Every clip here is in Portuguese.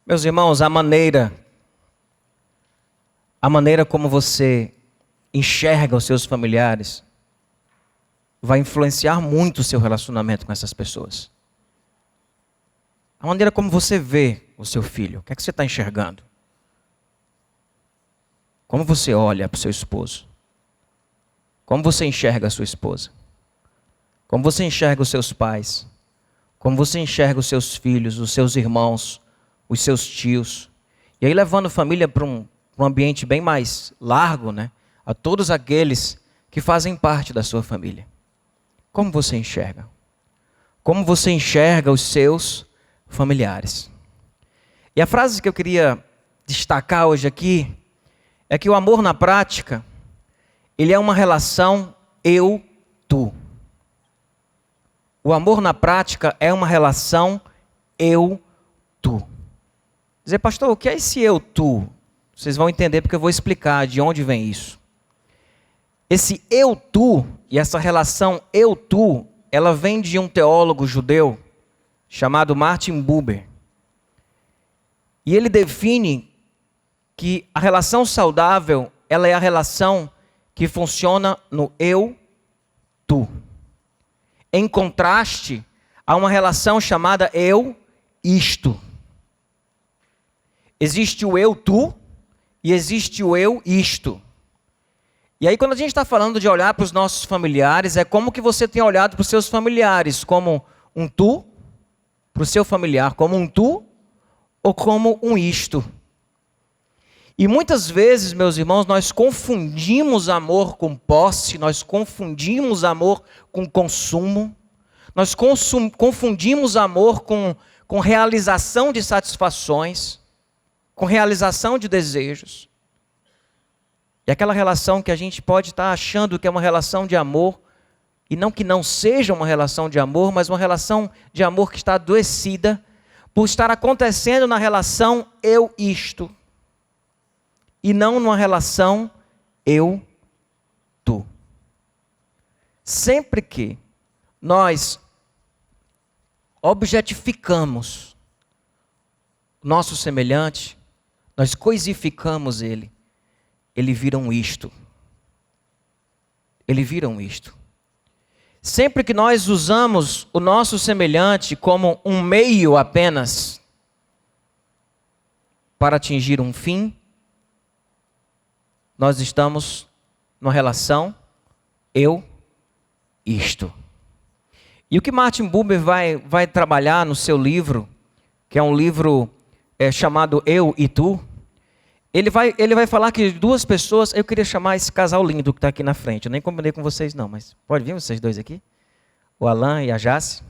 Meus irmãos, a maneira como você enxerga os seus familiares vai influenciar muito o seu relacionamento com essas pessoas. A maneira como você vê o seu filho, o que é que você está enxergando? Como você olha para o seu esposo? Como você enxerga a sua esposa? Como você enxerga os seus pais? Como você enxerga os seus filhos, os seus irmãos, os seus tios? E aí levando a família para um ambiente bem mais largo, né? A todos aqueles que fazem parte da sua família. Como você enxerga? Como você enxerga os seus familiares? E a frase que eu queria destacar hoje aqui é que o amor na prática, ele é uma relação eu-tu. O amor na prática é uma relação eu-tu. Dizer, pastor, o que é esse eu-tu? Vocês vão entender porque eu vou explicar de onde vem isso. Esse eu-tu e essa relação eu-tu, ela vem de um teólogo judeu chamado Martin Buber. E ele define que a relação saudável, ela é a relação que funciona no eu-tu. Em contraste a uma relação chamada eu-isto. Existe o eu-tu e existe o eu-isto. E aí quando a gente está falando de olhar para os nossos familiares, é como que você tem olhado para os seus familiares, como um tu, para o seu familiar, como um tu ou como um isto. E muitas vezes, meus irmãos, nós confundimos amor com posse, nós confundimos amor com consumo, nós confundimos amor com realização de satisfações, com realização de desejos. E aquela relação que a gente pode estar achando que é uma relação de amor, e não que não seja uma relação de amor, mas uma relação de amor que está adoecida por estar acontecendo na relação eu-isto. E não numa relação eu-tu. Sempre que nós objetificamos o nosso semelhante, nós coisificamos ele, ele vira um isto. Ele vira um isto. Sempre que nós usamos o nosso semelhante como um meio apenas para atingir um fim, nós estamos numa relação eu-isto. E o que Martin Buber vai trabalhar no seu livro, que é um livro chamado Eu e Tu, ele vai falar que duas pessoas, eu queria chamar esse casal lindo que está aqui na frente, eu nem combinei com vocês não, mas pode vir vocês dois aqui? O Alan e a Jace.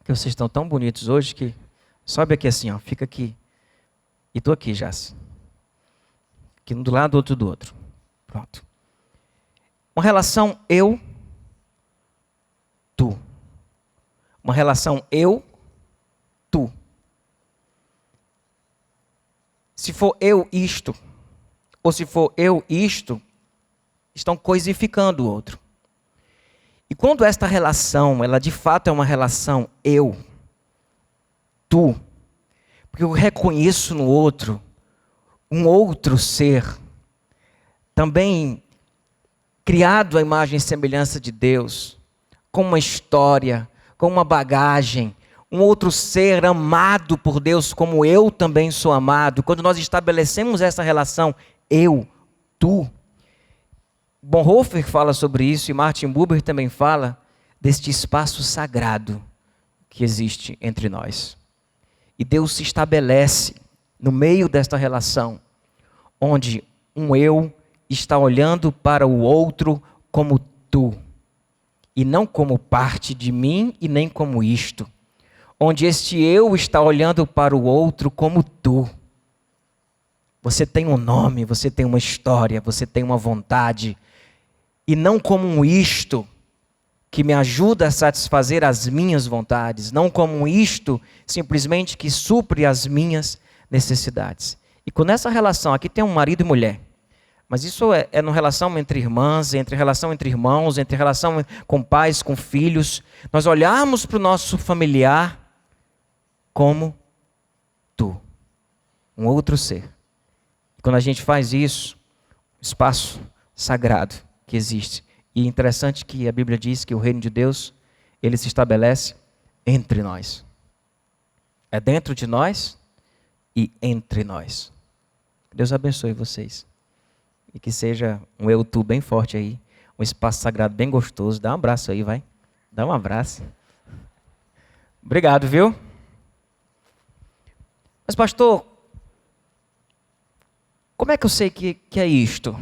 Que vocês estão tão bonitos hoje que sobe aqui assim, ó, fica aqui. E estou aqui, Jace. Aqui um do lado, outro do outro. Pronto. Uma relação eu-tu. Uma relação eu-tu. Se for eu isto, ou se for eu isto, estão coisificando o outro. E quando esta relação, ela de fato é uma relação eu, tu, porque eu reconheço no outro, um outro ser, também criado à imagem e semelhança de Deus, com uma história, com uma bagagem, um outro ser amado por Deus como eu também sou amado. Quando nós estabelecemos essa relação eu, tu, Bonhoeffer fala sobre isso e Martin Buber também fala deste espaço sagrado que existe entre nós. E Deus se estabelece no meio desta relação, onde um eu está olhando para o outro como tu, e não como parte de mim e nem como isto. Onde este eu está olhando para o outro como tu. Você tem um nome, você tem uma história, você tem uma vontade, e não como um isto que me ajuda a satisfazer as minhas vontades, não como um isto simplesmente que supre as minhas necessidades. E com essa relação, aqui tem um marido e mulher, mas isso é uma relação entre irmãs, entre relação entre irmãos, entre relação com pais, com filhos, nós olharmos para o nosso familiar como um outro ser. E quando a gente faz isso, o espaço sagrado que existe. E é interessante que a Bíblia diz que o reino de Deus, ele se estabelece entre nós. É dentro de nós e entre nós. Deus abençoe vocês. E que seja um eu-tu bem forte aí. Um espaço sagrado bem gostoso. Dá um abraço aí, vai. Dá um abraço. Obrigado, viu? Mas, pastor, como é que eu sei que é isto?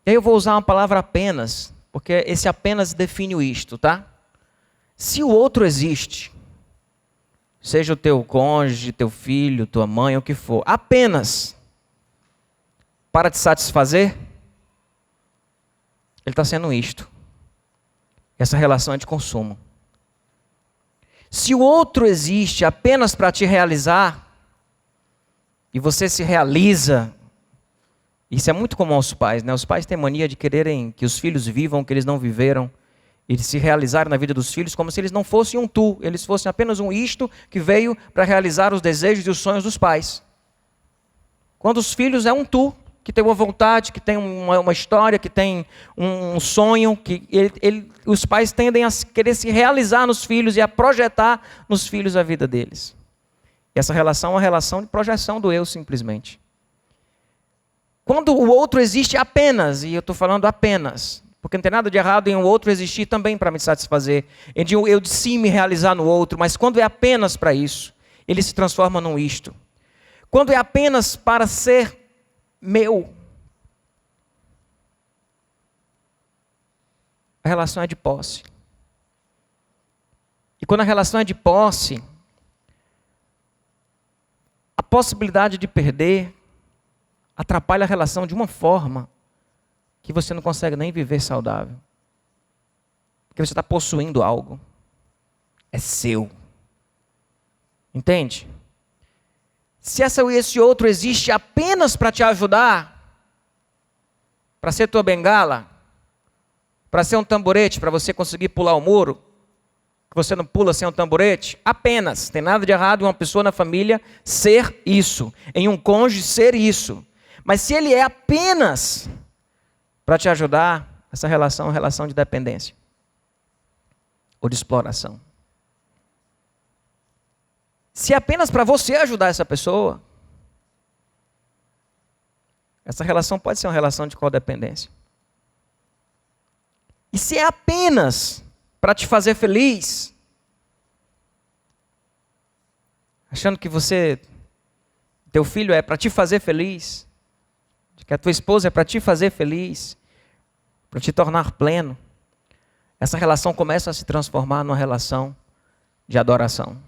E aí eu vou usar uma palavra apenas, porque esse apenas define o isto, tá? Se o outro existe, seja o teu cônjuge, teu filho, tua mãe, o que for, apenas para te satisfazer, ele está sendo isto. Essa relação é de consumo. Se o outro existe apenas para te realizar, e você se realiza, isso é muito comum aos pais, né? Os pais têm mania de quererem que os filhos vivam o que eles não viveram, e de se realizarem na vida dos filhos como se eles não fossem um tu, eles fossem apenas um isto que veio para realizar os desejos e os sonhos dos pais. Quando os filhos é um tu, que tem uma vontade, que tem uma história, que tem um sonho, que os pais tendem a querer se realizar nos filhos e a projetar nos filhos a vida deles. E essa relação é uma relação de projeção do eu, simplesmente. Quando o outro existe apenas, e eu estou falando apenas, porque não tem nada de errado em o outro existir também para me satisfazer, em eu de si me realizar no outro, mas quando é apenas para isso, ele se transforma num isto. Quando é apenas para ser meu, a relação é de posse. E quando a relação é de posse, a possibilidade de perder atrapalha a relação de uma forma que você não consegue nem viver saudável. Porque você está possuindo algo. É seu. Entende? Se esse outro existe apenas para te ajudar, para ser tua bengala, para ser um tamborete, para você conseguir pular o muro, que você não pula sem um tamborete, apenas. Tem nada de errado em uma pessoa na família ser isso, em um cônjuge ser isso. Mas se ele é apenas para te ajudar, essa relação é uma relação de dependência ou de exploração. Se é apenas para você ajudar essa pessoa, essa relação pode ser uma relação de codependência. E se é apenas para te fazer feliz, achando que teu filho é para te fazer feliz, que a tua esposa é para te fazer feliz, para te tornar pleno, essa relação começa a se transformar numa relação de adoração.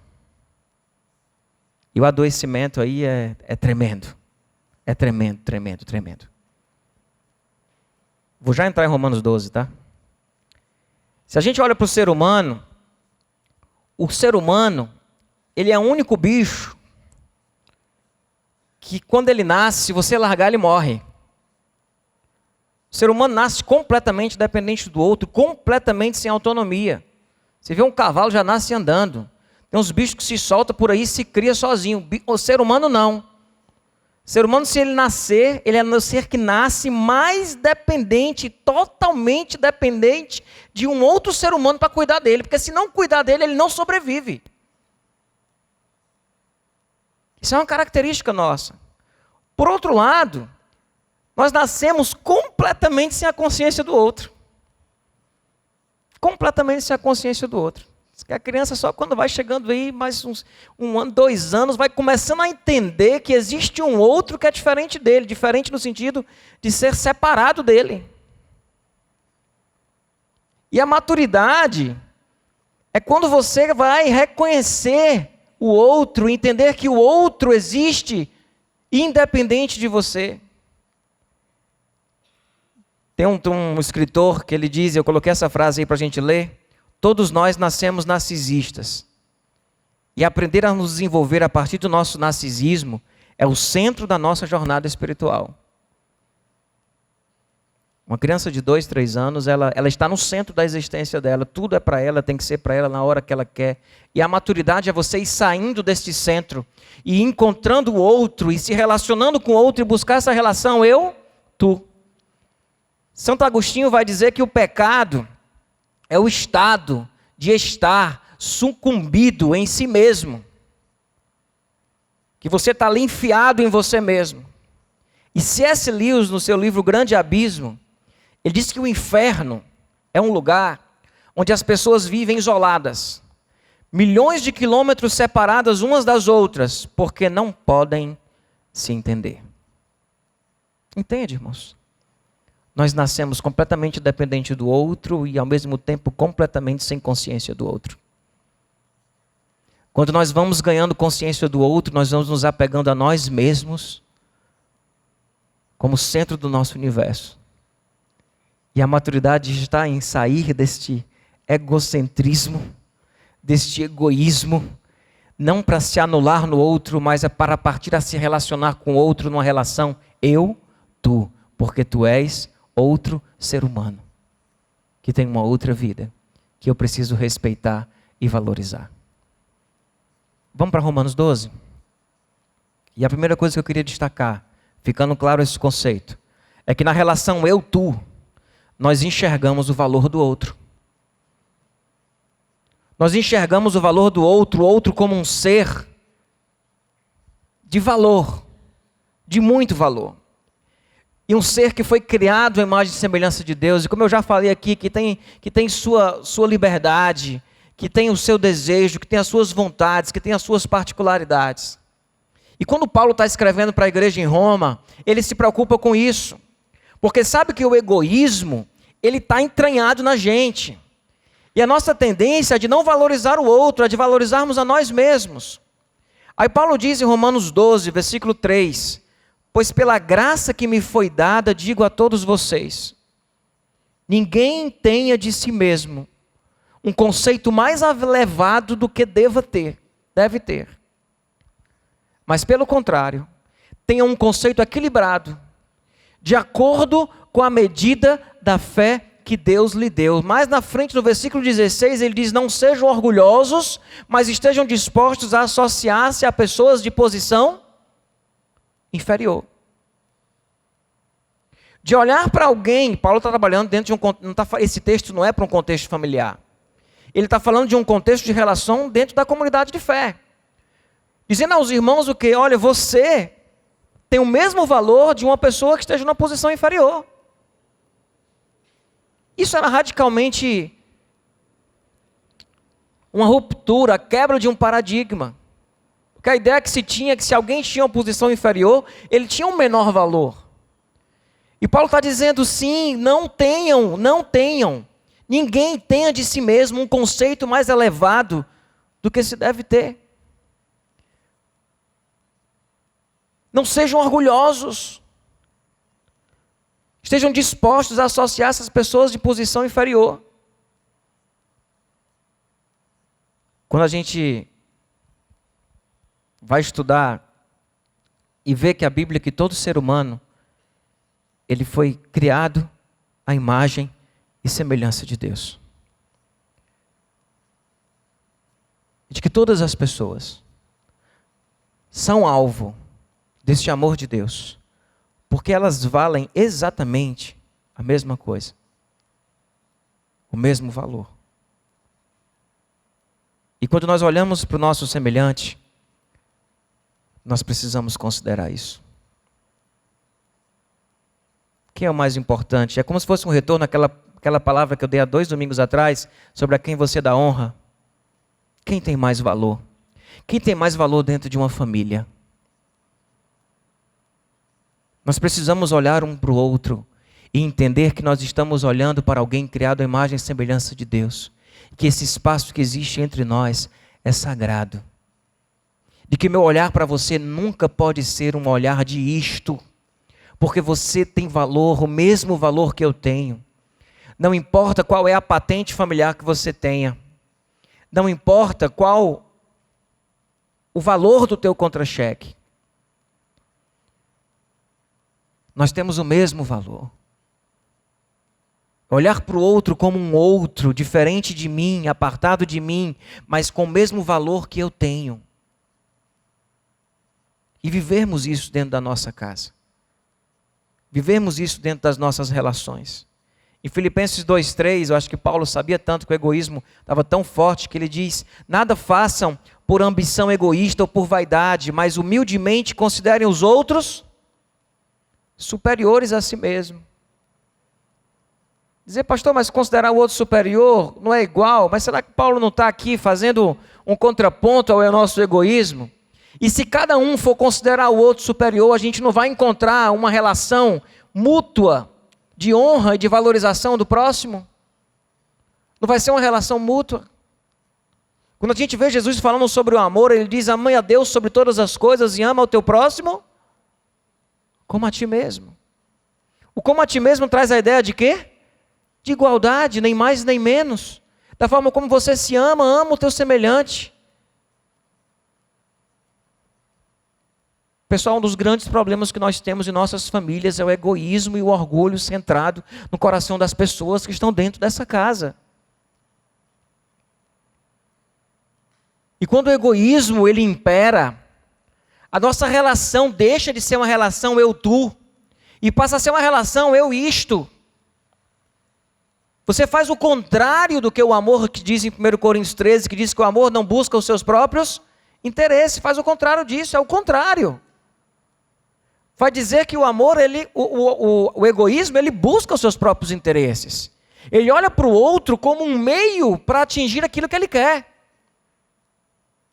E o adoecimento aí é tremendo. É tremendo, tremendo, tremendo. Vou já entrar em Romanos 12, tá? Se a gente olha para o ser humano, ele é o único bicho que quando ele nasce, se você largar, ele morre. O ser humano nasce completamente dependente do outro, completamente sem autonomia. Você vê um cavalo, já nasce andando. Tem uns bichos que se soltam por aí e se cria sozinho. O ser humano não. O ser humano, se ele nascer, ele é o ser que nasce mais dependente, totalmente dependente de um outro ser humano para cuidar dele. Porque se não cuidar dele, ele não sobrevive. Isso é uma característica nossa. Por outro lado, nós nascemos completamente sem a consciência do outro. Completamente sem a consciência do outro. A criança só quando vai chegando aí, mais um ano, 2 anos, vai começando a entender que existe um outro que é diferente dele. Diferente no sentido de ser separado dele. E a maturidade é quando você vai reconhecer o outro, entender que o outro existe independente de você. Tem um escritor que ele diz, eu coloquei essa frase aí para a gente ler, todos nós nascemos narcisistas. E aprender a nos desenvolver a partir do nosso narcisismo é o centro da nossa jornada espiritual. Uma criança de 2, 3 anos, ela está no centro da existência dela. Tudo é para ela, tem que ser para ela na hora que ela quer. E a maturidade é você ir saindo deste centro e encontrando o outro e se relacionando com o outro e buscar essa relação eu, tu. Santo Agostinho vai dizer que o pecado é o estado de estar sucumbido em si mesmo. Que você está ali enfiado em você mesmo. E C.S. Lewis, no seu livro Grande Abismo, ele diz que o inferno é um lugar onde as pessoas vivem isoladas, milhões de quilômetros separadas umas das outras, porque não podem se entender. Entende, irmãos? Nós nascemos completamente dependentes do outro e ao mesmo tempo completamente sem consciência do outro. Quando nós vamos ganhando consciência do outro, nós vamos nos apegando a nós mesmos como centro do nosso universo. E a maturidade está em sair deste egocentrismo, deste egoísmo, não para se anular no outro, mas é para partir a se relacionar com o outro numa relação eu, tu, porque tu és outro ser humano, que tem uma outra vida, que eu preciso respeitar e valorizar. Vamos para Romanos 12? E a primeira coisa que eu queria destacar, ficando claro esse conceito, é que na relação eu-tu, nós enxergamos o valor do outro. Nós enxergamos o valor do outro, o outro como um ser de valor, de muito valor. E um ser que foi criado à imagem e semelhança de Deus, e como eu já falei aqui, que tem sua liberdade, que tem o seu desejo, que tem as suas vontades, que tem as suas particularidades. E quando Paulo está escrevendo para a igreja em Roma, ele se preocupa com isso. Porque sabe que o egoísmo, ele está entranhado na gente. E a nossa tendência é de não valorizar o outro, é de valorizarmos a nós mesmos. Aí Paulo diz em Romanos 12, versículo 3, pois pela graça que me foi dada, digo a todos vocês, ninguém tenha de si mesmo um conceito mais elevado do que deve ter. Mas pelo contrário, tenha um conceito equilibrado, de acordo com a medida da fé que Deus lhe deu. Mais na frente, no versículo 16, ele diz, não sejam orgulhosos, mas estejam dispostos a associar-se a pessoas de posição inferior. De olhar para alguém, Paulo está trabalhando dentro de esse texto não é para um contexto familiar. Ele está falando de um contexto de relação dentro da comunidade de fé. Dizendo aos irmãos o quê? Olha, você tem o mesmo valor de uma pessoa que esteja numa posição inferior. Isso era radicalmente uma ruptura, a quebra de um paradigma. Porque a ideia que se tinha é que se alguém tinha uma posição inferior, ele tinha um menor valor. E Paulo está dizendo, sim, não tenham. Ninguém tenha de si mesmo um conceito mais elevado do que se deve ter. Não sejam orgulhosos. Estejam dispostos a associar essas pessoas de posição inferior. Quando a gente vai estudar e vê que a Bíblia, que todo ser humano, ele foi criado à imagem e semelhança de Deus. De que todas as pessoas são alvo deste amor de Deus, porque elas valem exatamente a mesma coisa, o mesmo valor. E quando nós olhamos para o nosso semelhante, nós precisamos considerar isso. Quem é o mais importante? É como se fosse um retorno àquela palavra que eu dei há 2 domingos atrás, sobre a quem você dá honra. Quem tem mais valor? Quem tem mais valor dentro de uma família? Nós precisamos olhar um para o outro e entender que nós estamos olhando para alguém criado à imagem e semelhança de Deus. Que esse espaço que existe entre nós é sagrado. De que meu olhar para você nunca pode ser um olhar de isto, porque você tem valor, o mesmo valor que eu tenho. Não importa qual é a patente familiar que você tenha. Não importa qual o valor do teu contra-cheque. Nós temos o mesmo valor. Olhar para o outro como um outro, diferente de mim, apartado de mim, mas com o mesmo valor que eu tenho. E vivermos isso dentro da nossa casa. Vivermos isso dentro das nossas relações. Em Filipenses 2:3, eu acho que Paulo sabia tanto que o egoísmo estava tão forte que ele diz: nada façam por ambição egoísta ou por vaidade, mas humildemente considerem os outros superiores a si mesmo. Dizer, pastor, mas considerar o outro superior não é igual, mas será que Paulo não está aqui fazendo um contraponto ao nosso egoísmo? E se cada um for considerar o outro superior, a gente não vai encontrar uma relação mútua de honra e de valorização do próximo? Não vai ser uma relação mútua? Quando a gente vê Jesus falando sobre o amor, ele diz, ame a Deus sobre todas as coisas e ama o teu próximo como a ti mesmo. O como a ti mesmo traz a ideia de quê? De igualdade, nem mais nem menos. Da forma como você se ama, ama o teu semelhante. Pessoal, um dos grandes problemas que nós temos em nossas famílias é o egoísmo e o orgulho centrado no coração das pessoas que estão dentro dessa casa. E quando o egoísmo ele impera, a nossa relação deixa de ser uma relação eu-tu e passa a ser uma relação eu-isto. Você faz o contrário do que o amor que diz em 1 Coríntios 13, que diz que o amor não busca os seus próprios interesses, faz o contrário disso, é o contrário. Vai dizer que o amor, o egoísmo, ele busca os seus próprios interesses. Ele olha para o outro como um meio para atingir aquilo que ele quer.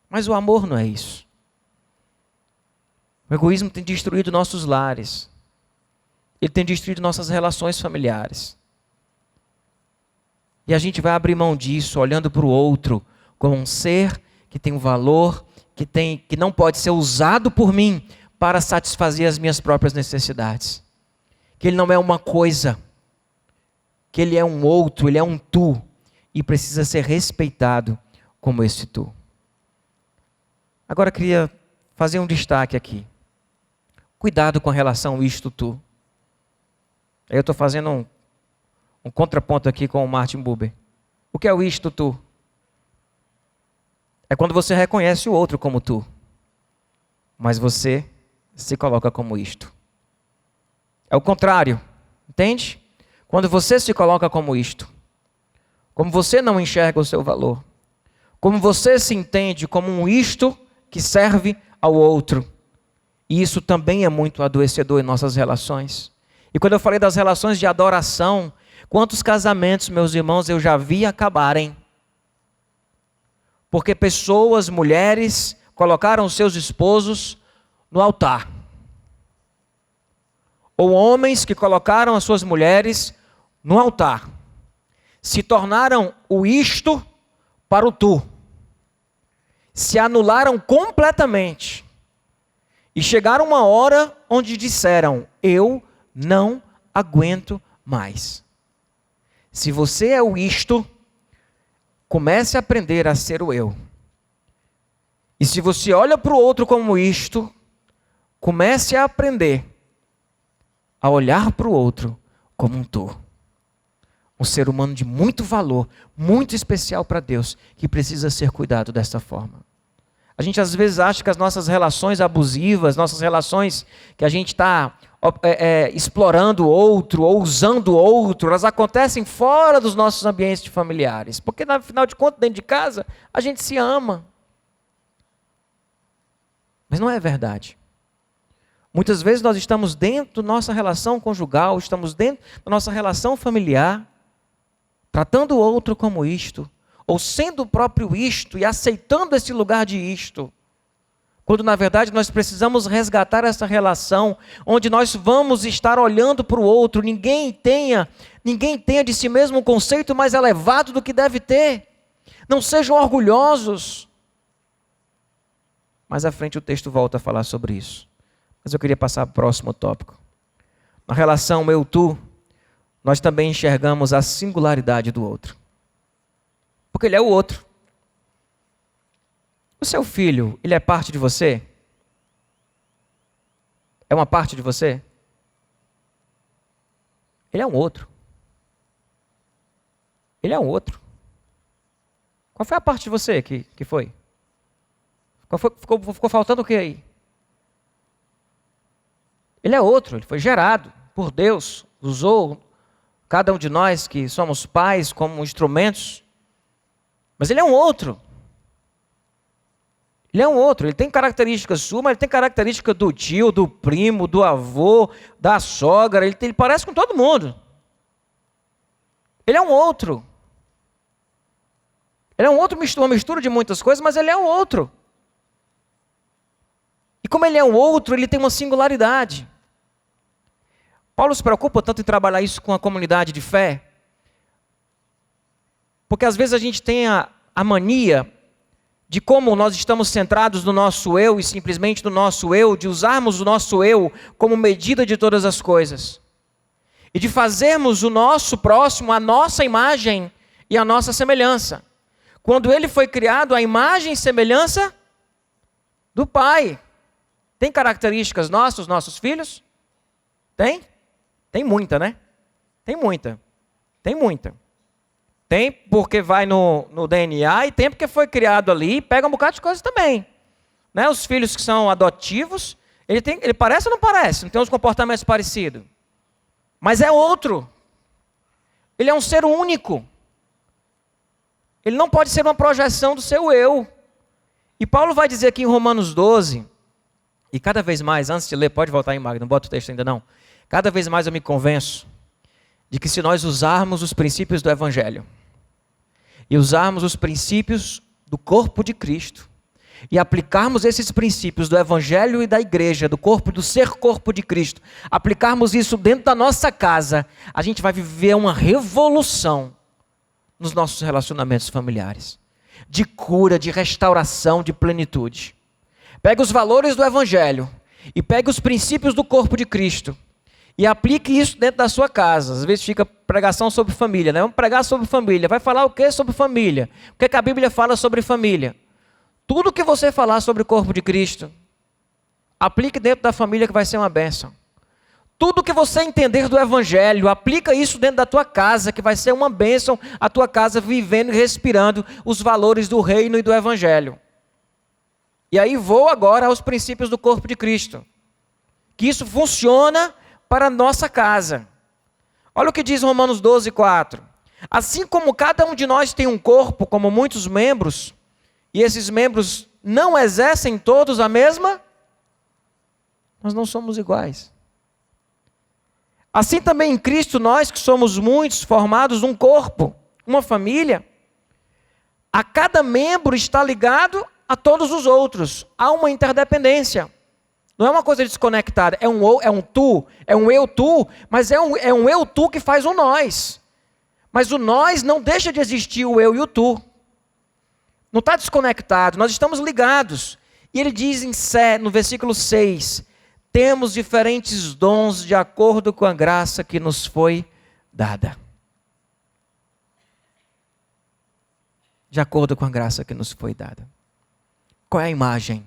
Mas o amor não é isso. O egoísmo tem destruído nossos lares. Ele tem destruído nossas relações familiares. E a gente vai abrir mão disso, olhando para o outro como um ser que tem um valor, que não pode ser usado por mim para satisfazer as minhas próprias necessidades. Que ele não é uma coisa, que ele é um outro, ele é um tu, e precisa ser respeitado como esse tu. Agora eu queria fazer um destaque aqui. Cuidado com a relação isto-tu. Eu estou fazendo um contraponto aqui com o Martin Buber. O que é o isto-tu? É quando você reconhece o outro como tu, mas você se coloca como isto. É o contrário, entende? Quando você se coloca como isto, como você não enxerga o seu valor, como você se entende como um isto que serve ao outro. E isso também é muito adoecedor em nossas relações. E quando eu falei das relações de adoração, quantos casamentos, meus irmãos, eu já vi acabarem? Porque pessoas, mulheres, colocaram seus esposos no altar. Ou homens que colocaram as suas mulheres no altar. Se tornaram o isto para o tu. Se anularam completamente. E chegaram uma hora onde disseram, eu não aguento mais. Se você é o isto, comece a aprender a ser o eu. E se você olha para o outro como isto, comece a aprender a olhar para o outro como um tu. Um ser humano de muito valor, muito especial para Deus, que precisa ser cuidado desta forma. A gente às vezes acha que as nossas relações abusivas, nossas relações que a gente está explorando o outro ou usando o outro, elas acontecem fora dos nossos ambientes familiares. Porque, afinal de contas, dentro de casa, a gente se ama. Mas não é verdade. Muitas vezes nós estamos dentro da nossa relação conjugal, estamos dentro da nossa relação familiar, tratando o outro como isto, ou sendo o próprio isto e aceitando esse lugar de isto. Quando na verdade nós precisamos resgatar essa relação, onde nós vamos estar olhando para o outro, ninguém tenha de si mesmo um conceito mais elevado do que deve ter. Não sejam orgulhosos. Mais à frente o texto volta a falar sobre isso. Mas eu queria passar para o próximo tópico. Na relação eu-tu, nós também enxergamos a singularidade do outro. Porque ele é o outro. O seu filho, ele é parte de você? É uma parte de você? Ele é um outro. Ele é um outro. Qual foi a parte de você que foi? Ficou faltando o que aí? Ele é outro, ele foi gerado por Deus, usou cada um de nós que somos pais como instrumentos, mas ele é um outro. Ele é um outro, ele tem características suas, mas ele tem característica do tio, do primo, do avô, da sogra, ele parece com todo mundo. Ele é um outro. Ele é um outro, uma mistura de muitas coisas, mas ele é um outro. E como ele é um outro, ele tem uma singularidade. Paulo se preocupa tanto em trabalhar isso com a comunidade de fé, porque às vezes a gente tem a mania de como nós estamos centrados no nosso eu e simplesmente no nosso eu, de usarmos o nosso eu como medida de todas as coisas. E de fazermos o nosso próximo a nossa imagem e a nossa semelhança. Quando ele foi criado à imagem e semelhança do Pai. Tem características nossas, os nossos filhos? Tem? Tem muita, né? Tem muita. Tem muita. Tem porque vai no DNA e tem porque foi criado ali e pega um bocado de coisa também. Né? Os filhos que são adotivos, ele parece ou não parece? Não tem uns comportamentos parecidos? Mas é outro. Ele é um ser único. Ele não pode ser uma projeção do seu eu. E Paulo vai dizer aqui em Romanos 12, e cada vez mais, antes de ler, pode voltar aí, Magno, não bota o texto ainda não. Cada vez mais eu me convenço de que se nós usarmos os princípios do Evangelho, e usarmos os princípios do corpo de Cristo, e aplicarmos esses princípios do Evangelho e da igreja, do corpo, do ser corpo de Cristo, aplicarmos isso dentro da nossa casa, a gente vai viver uma revolução nos nossos relacionamentos familiares, de cura, de restauração, de plenitude. Pega os valores do Evangelho e pega os princípios do corpo de Cristo e aplique isso dentro da sua casa. Às vezes fica pregação sobre família, né? Vamos pregar sobre família. Vai falar o que sobre família? O que a Bíblia fala sobre família? Tudo que você falar sobre o corpo de Cristo, aplique dentro da família que vai ser uma bênção. Tudo que você entender do Evangelho, aplica isso dentro da tua casa, que vai ser uma bênção, a tua casa vivendo e respirando os valores do reino e do Evangelho. E aí vou agora aos princípios do corpo de Cristo. Que isso funciona para a nossa casa. Olha o que diz Romanos 12, 4. Assim como cada um de nós tem um corpo, como muitos membros, e esses membros não exercem todos a mesma, nós não somos iguais. Assim também em Cristo, nós que somos muitos, formados um corpo, uma família, a cada membro está ligado a todos os outros. Há uma interdependência. Não é uma coisa desconectada, é um tu, é um eu-tu, mas é um eu-tu que faz um nós. Mas o nós não deixa de existir o eu e o tu. Não está desconectado, nós estamos ligados. E ele diz no versículo 6, temos diferentes dons de acordo com a graça que nos foi dada. De acordo com a graça que nos foi dada. Qual é a imagem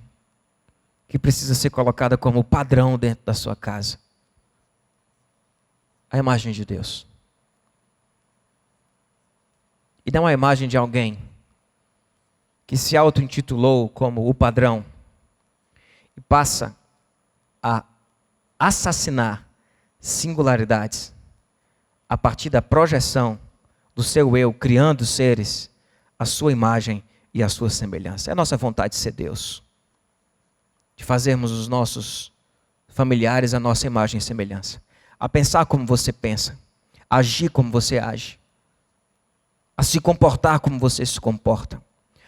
que precisa ser colocada como padrão dentro da sua casa? A imagem de Deus. E não a imagem de alguém que se auto-intitulou como o padrão e passa a assassinar singularidades a partir da projeção do seu eu, criando seres a sua imagem e a sua semelhança. É a nossa vontade de ser Deus, de fazermos os nossos familiares a nossa imagem e semelhança, a pensar como você pensa, a agir como você age, a se comportar como você se comporta.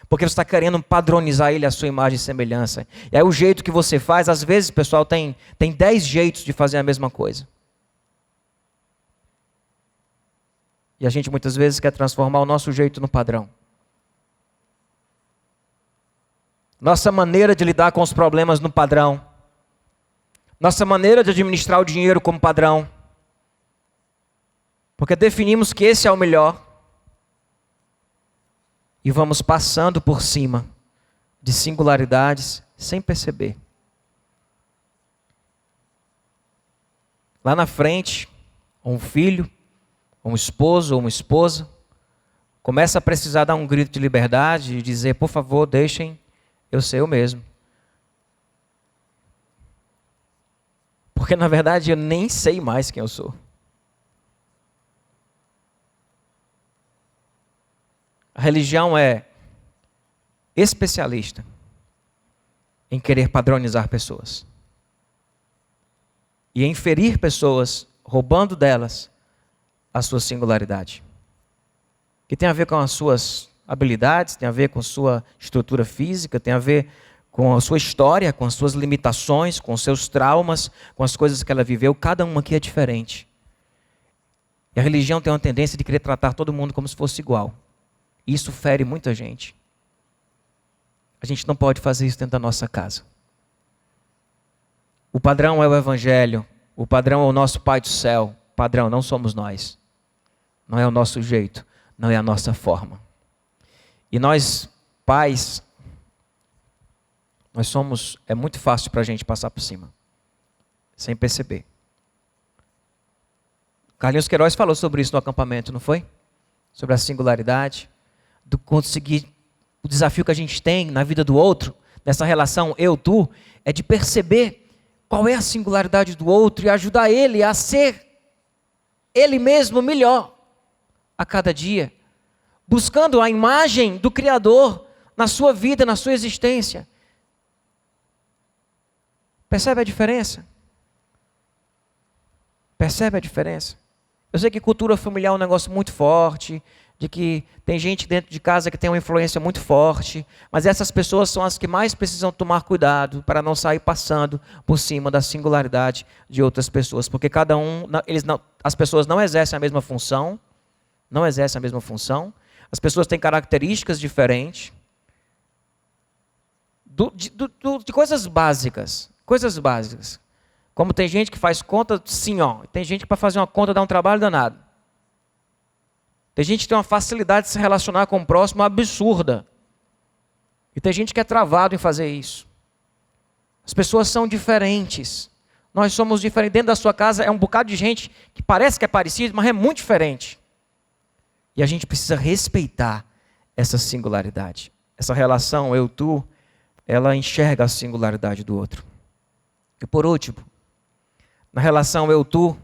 Porque você está querendo padronizar ele a sua imagem e semelhança. E aí o jeito que você faz, às vezes, pessoal, tem 10 jeitos de fazer a mesma coisa. E a gente muitas vezes quer transformar o nosso jeito no padrão. Nossa maneira de lidar com os problemas no padrão. Nossa maneira de administrar o dinheiro como padrão. Porque definimos que esse é o melhor. E vamos passando por cima de singularidades sem perceber. Lá na frente, um filho, um esposo ou uma esposa, começa a precisar dar um grito de liberdade e dizer, por favor, deixem eu ser eu mesmo. Porque, na verdade, eu nem sei mais quem eu sou. A religião é especialista em querer padronizar pessoas. E em ferir pessoas, roubando delas a sua singularidade. Que tem a ver com as suas habilidades, tem a ver com a sua estrutura física, tem a ver com a sua história, com as suas limitações, com os seus traumas, com as coisas que ela viveu. Cada um aqui é diferente. E a religião tem uma tendência de querer tratar todo mundo como se fosse igual. E isso fere muita gente. A gente não pode fazer isso dentro da nossa casa. O padrão é o Evangelho. O padrão é o nosso Pai do céu. O padrão não somos nós. Não é o nosso jeito. Não é a nossa forma. E nós, pais, é muito fácil para a gente passar por cima. Sem perceber. Carlinhos Queiroz falou sobre isso no acampamento, não foi? Sobre a singularidade. Do conseguir, o desafio que a gente tem na vida do outro, nessa relação eu-tu, é de perceber qual é a singularidade do outro e ajudar ele a ser ele mesmo melhor a cada dia, buscando a imagem do Criador na sua vida, na sua existência. Percebe a diferença? Percebe a diferença? Eu sei que cultura familiar é um negócio muito forte, de que tem gente dentro de casa que tem uma influência muito forte, mas essas pessoas são as que mais precisam tomar cuidado para não sair passando por cima da singularidade de outras pessoas, porque as pessoas não exercem a mesma função, as pessoas têm características diferentes, de coisas básicas, como tem gente que faz conta sim, tem gente que para fazer uma conta dá um trabalho danado. Tem gente que tem uma facilidade de se relacionar com o próximo absurda. E tem gente que é travado em fazer isso. As pessoas são diferentes. Nós somos diferentes. Dentro da sua casa é um bocado de gente que parece que é parecido, mas é muito diferente. E a gente precisa respeitar essa singularidade. Essa relação eu-tu, ela enxerga a singularidade do outro. E por último, na relação eu-tu,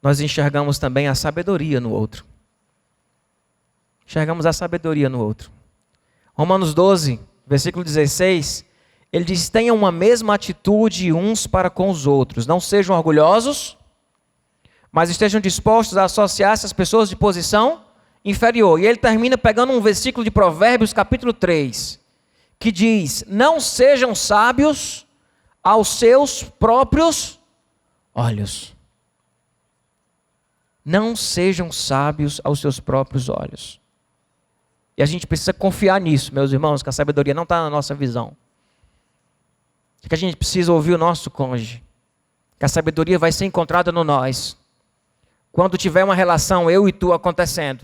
nós enxergamos também a sabedoria no outro. Enxergamos a sabedoria no outro. Romanos 12, versículo 16, ele diz, tenham uma mesma atitude uns para com os outros. Não sejam orgulhosos, mas estejam dispostos a associar-se às pessoas de posição inferior. E ele termina pegando um versículo de Provérbios, capítulo 3, que diz, não sejam sábios aos seus próprios olhos. Não sejam sábios aos seus próprios olhos. E a gente precisa confiar nisso, meus irmãos, que a sabedoria não está na nossa visão. Que a gente precisa ouvir o nosso cônjuge. Que a sabedoria vai ser encontrada no nós. Quando tiver uma relação eu e tu acontecendo.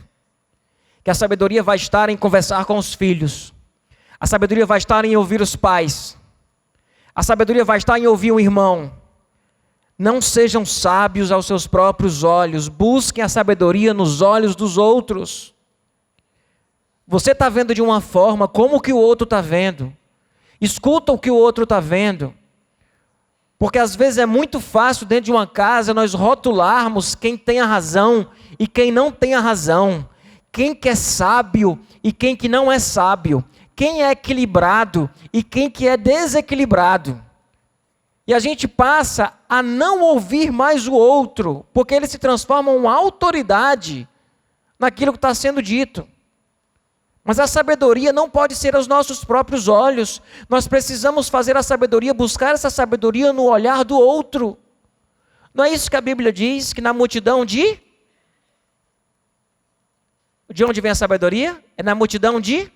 Que a sabedoria vai estar em conversar com os filhos. A sabedoria vai estar em ouvir os pais. A sabedoria vai estar em ouvir o irmão. Não sejam sábios aos seus próprios olhos. Busquem a sabedoria nos olhos dos outros. Você está vendo de uma forma, como que o outro está vendo. Escuta o que o outro está vendo. Porque às vezes é muito fácil dentro de uma casa nós rotularmos quem tem a razão e quem não tem a razão. Quem que é sábio e quem que não é sábio. Quem é equilibrado e quem que é desequilibrado. E a gente passa a não ouvir mais o outro, porque ele se transforma em uma autoridade naquilo que está sendo dito. Mas a sabedoria não pode ser aos nossos próprios olhos. Nós precisamos fazer a sabedoria, buscar essa sabedoria no olhar do outro. Não é isso que a Bíblia diz? Que na multidão de onde vem a sabedoria? É na multidão de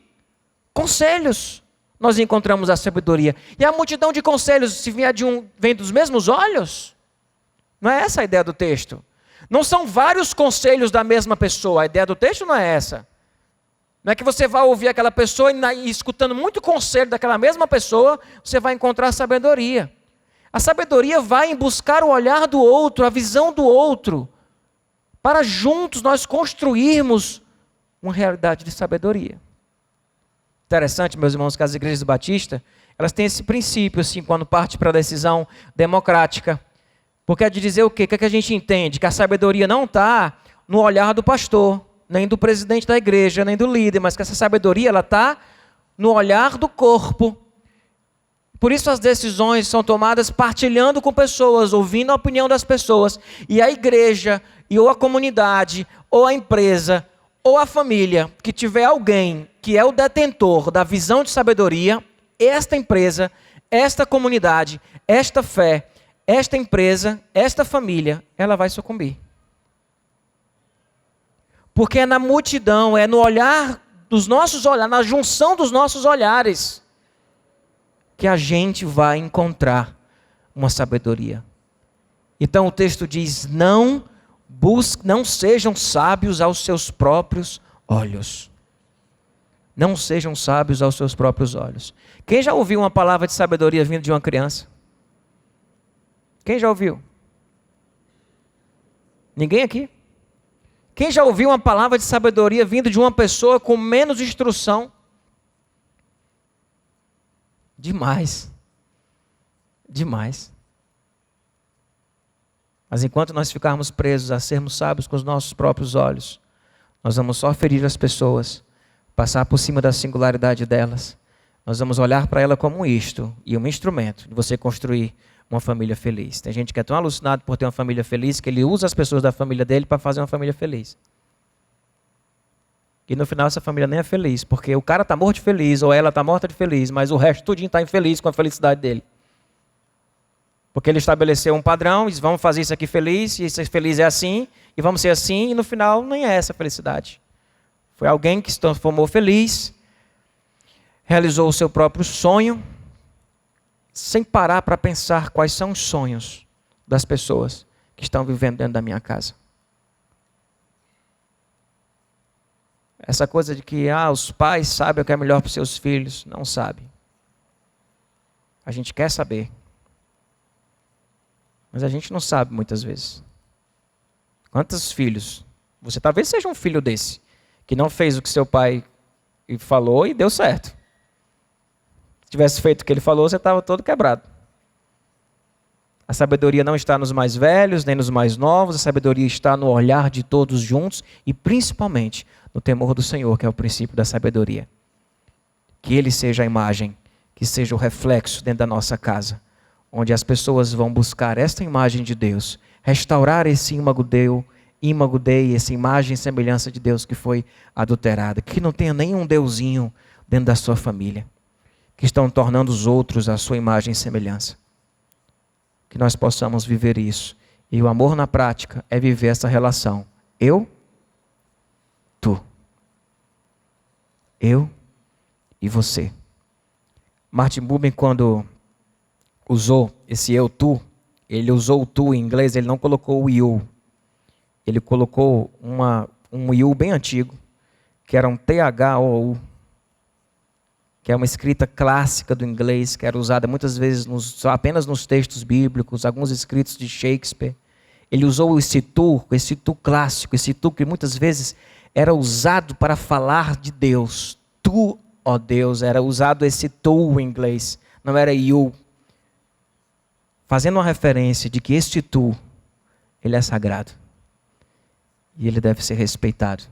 conselhos. Nós encontramos a sabedoria. E a multidão de conselhos, se vier vem dos mesmos olhos? Não é essa a ideia do texto. Não são vários conselhos da mesma pessoa. A ideia do texto não é essa. Não é que você vai ouvir aquela pessoa e escutando muito conselho daquela mesma pessoa, você vai encontrar sabedoria. A sabedoria vai em buscar o olhar do outro, a visão do outro, para juntos nós construirmos uma realidade de sabedoria. Interessante, meus irmãos, que as igrejas batistas, elas têm esse princípio, assim, quando parte para a decisão democrática. Porque é de dizer o quê? O que é que a gente entende? Que a sabedoria não está no olhar do pastor, nem do presidente da igreja, nem do líder, mas que essa sabedoria ela está no olhar do corpo. Por isso as decisões são tomadas partilhando com pessoas, ouvindo a opinião das pessoas. E a igreja, ou a comunidade, ou a empresa, ou a família, que tiver alguém que é o detentor da visão de sabedoria, esta empresa, esta comunidade, esta fé, esta empresa, esta família, ela vai sucumbir. Porque é na multidão, é no olhar dos nossos olhares, na junção dos nossos olhares, que a gente vai encontrar uma sabedoria. Então o texto diz, não sejam sábios aos seus próprios olhos. Não sejam sábios aos seus próprios olhos. Quem já ouviu uma palavra de sabedoria vindo de uma criança? Quem já ouviu? Ninguém aqui? Quem já ouviu uma palavra de sabedoria vindo de uma pessoa com menos instrução? Demais. Demais. Mas enquanto nós ficarmos presos a sermos sábios com os nossos próprios olhos, nós vamos só ferir as pessoas, passar por cima da singularidade delas. Nós vamos olhar para ela como isto e um instrumento de você construir uma família feliz. Tem gente que é tão alucinado por ter uma família feliz que ele usa as pessoas da família dele para fazer uma família feliz. E no final essa família nem é feliz, porque o cara está morto de feliz ou ela está morta de feliz, mas o resto tudinho está infeliz com a felicidade dele. Porque ele estabeleceu um padrão, diz, vamos fazer isso aqui feliz, e ser feliz é assim, e vamos ser assim, e no final nem é essa felicidade. Foi alguém que se transformou feliz, realizou o seu próprio sonho, sem parar para pensar quais são os sonhos das pessoas que estão vivendo dentro da minha casa. Essa coisa de que os pais sabem o que é melhor para os seus filhos, não sabem. A gente quer saber, mas a gente não sabe muitas vezes. Quantos filhos? Você talvez seja um filho desse, que não fez o que seu pai falou e deu certo. Se tivesse feito o que ele falou, você estava todo quebrado. A sabedoria não está nos mais velhos, nem nos mais novos. A sabedoria está no olhar de todos juntos e principalmente no temor do Senhor, que é o princípio da sabedoria. Que Ele seja a imagem, que seja o reflexo dentro da nossa casa, onde as pessoas vão buscar esta imagem de Deus, restaurar esse ímago Dei, essa imagem e semelhança de Deus que foi adulterada. Que não tenha nenhum deusinho dentro da sua família, que estão tornando os outros a sua imagem e semelhança. Que nós possamos viver isso. E o amor na prática é viver essa relação. Eu, tu. Eu e você. Martin Buber, quando usou esse eu, tu, ele usou o tu em inglês, ele não colocou o you. Ele colocou um you bem antigo, que era um THOU, que é uma escrita clássica do inglês, que era usada muitas vezes apenas nos textos bíblicos, alguns escritos de Shakespeare. Ele usou esse tu clássico, esse tu que muitas vezes era usado para falar de Deus. Tu, ó Deus, era usado esse tu em inglês, não era you. Fazendo uma referência de que este tu, ele é sagrado. E ele deve ser respeitado,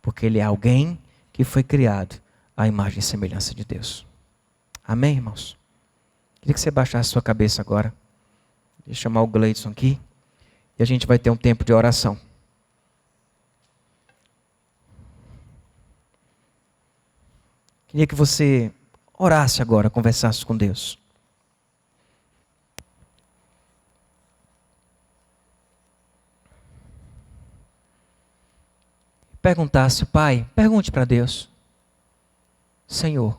porque ele é alguém que foi criado à imagem e semelhança de Deus. Amém, irmãos? Queria que você baixasse sua cabeça agora. Deixa eu chamar o Gleidson aqui. E a gente vai ter um tempo de oração. Queria que você orasse agora, conversasse com Deus. Perguntasse, Pai, pergunte para Deus. Senhor,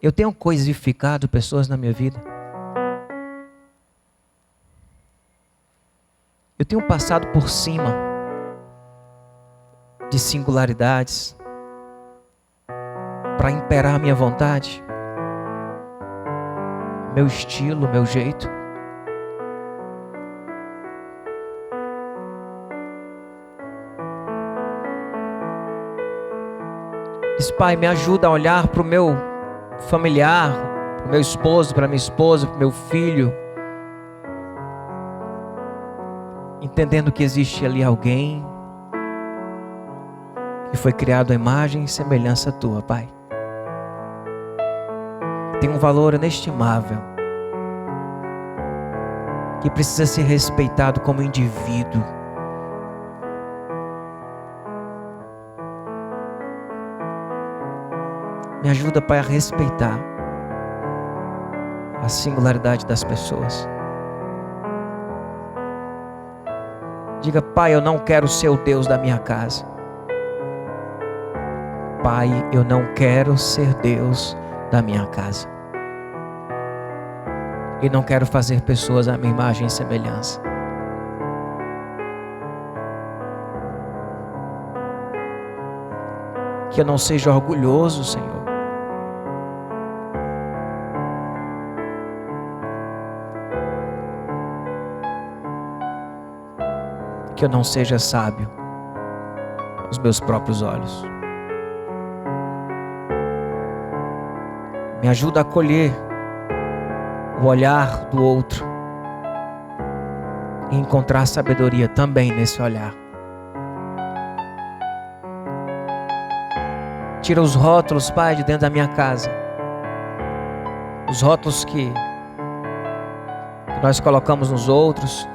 eu tenho coisificado pessoas na minha vida. Eu tenho passado por cima de singularidades para imperar a minha vontade, meu estilo, meu jeito. Diz: Pai, me ajuda a olhar para o meu familiar, para o meu esposo, para a minha esposa, para o meu filho, entendendo que existe ali alguém que foi criado à imagem e semelhança tua, Pai. Tem um valor inestimável, que precisa ser respeitado como indivíduo. Me ajuda, Pai, a respeitar a singularidade das pessoas. Diga: Pai, eu não quero ser o Deus da minha casa. Pai, eu não quero ser Deus da minha casa. E não quero fazer pessoas à minha imagem e semelhança. Que eu não seja orgulhoso, Senhor. Que eu não seja sábio aos meus próprios olhos. Me ajuda a acolher o olhar do outro e encontrar sabedoria também nesse olhar. Tira os rótulos, Pai, de dentro da minha casa. Os rótulos que nós colocamos nos outros,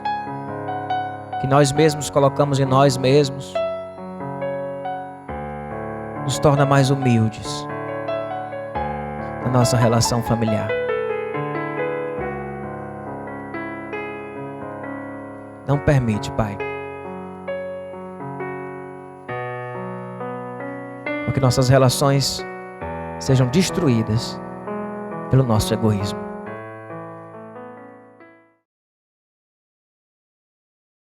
que nós mesmos colocamos em nós mesmos. Nos torna mais humildes na nossa relação familiar. Não permite, Pai, que nossas relações sejam destruídas pelo nosso egoísmo.